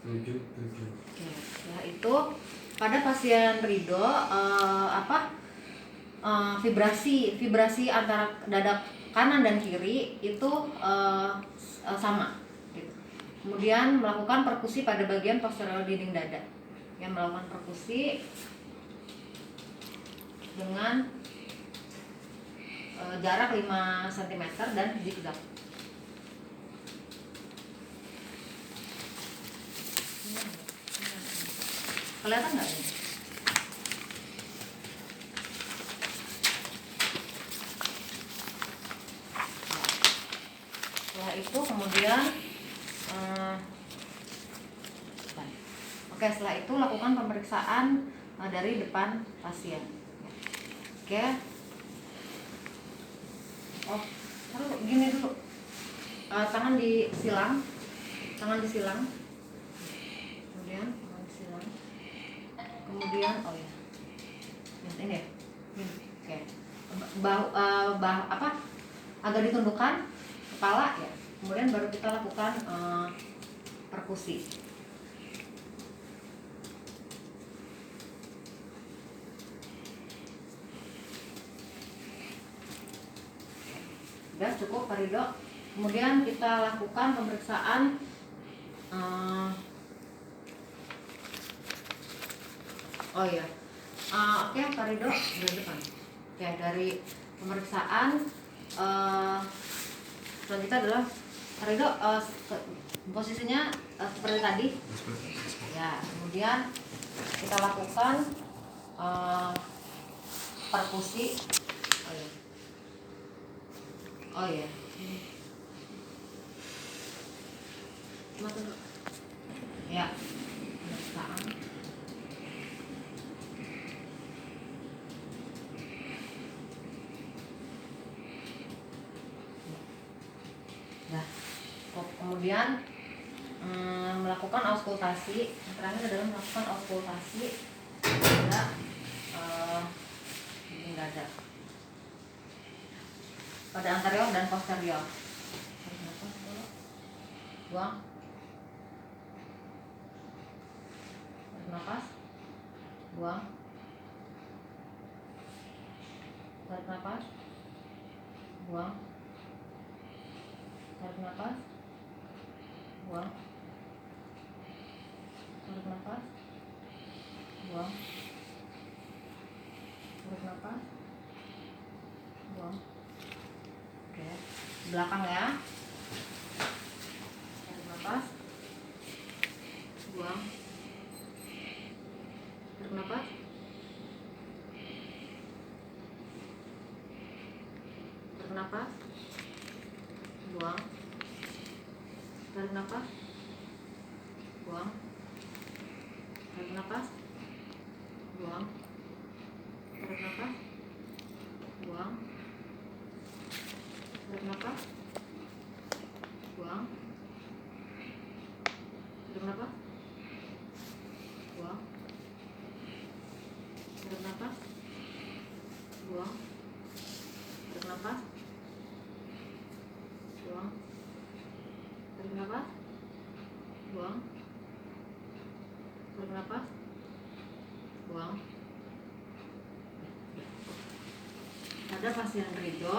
7. Oke, setelah itu pada pasien Ridho vibrasi antara dada kanan dan kiri itu sama gitu. Kemudian melakukan perkusi pada bagian posterior dinding dada. Yang melakukan perkusi dengan jarak 5 cm dan zigzag. Kelihatan nggak ini? Setelah itu kemudian setelah itu lakukan pemeriksaan dari depan pasien. Oke. Oh, taruh gini dulu. Tangan disilang. Kemudian tangan disilang. Kemudian ini ya. Oke. Agak ditundukkan kepala ya. Kemudian baru kita lakukan perkusi. Sudah cukup Pak Ridho. Kemudian kita lakukan pemeriksaan oke Pak Ridho dari depan. Oke, dari pemeriksaan selanjutnya adalah Pak Ridho posisinya seperti tadi. Ya, kemudian kita lakukan perkusi. Ya, pemeriksaan. Nah, kemudian melakukan auskultasi. Yang terakhir adalah melakukan auskultasi pada dinding dada, pada anterior dan posterior. Buang. Tarik nafas. Buang. Tarik nafas. Buang. Tarik nafas. Buang. Tarik nafas. Buang. Tarik nafas. Buang. Oke, belakang ya. Tarik nafas. Buang. Tarik nafas. Tarik nafas. Buang. Tarik nafas. Buang. Tarik nafas. Buang. Tarik nafas. Buang. Tarik nafas. Buang. Tarik nafas. Buang. Tarik nafas. Buang. Tarik nafas. Buang. Tarik nafas. Buang. Tarik nafas. Buang. Ada pasien Ridho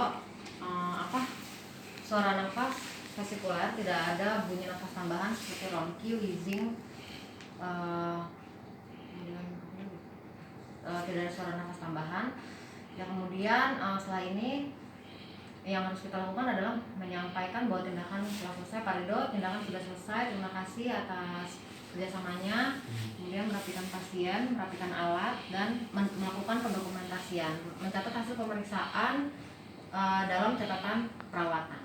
suara nafas vesikuler, tidak ada bunyi nafas tambahan seperti ronki, wheezing, tidak ada suara nafas tambahan. Ya, kemudian setelah ini yang harus kita lakukan adalah menyampaikan bahwa tindakan telah selesai. Pak Ridho, tindakan sudah selesai. Terima kasih atas kerjasamanya. Kemudian merapikan pasien, merapikan alat, dan melakukan pendokumentasian, mencatat hasil pemeriksaan dalam catatan perawatan.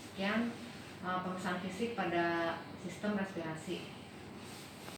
Sekian pemeriksaan fisik pada sistem respirasi.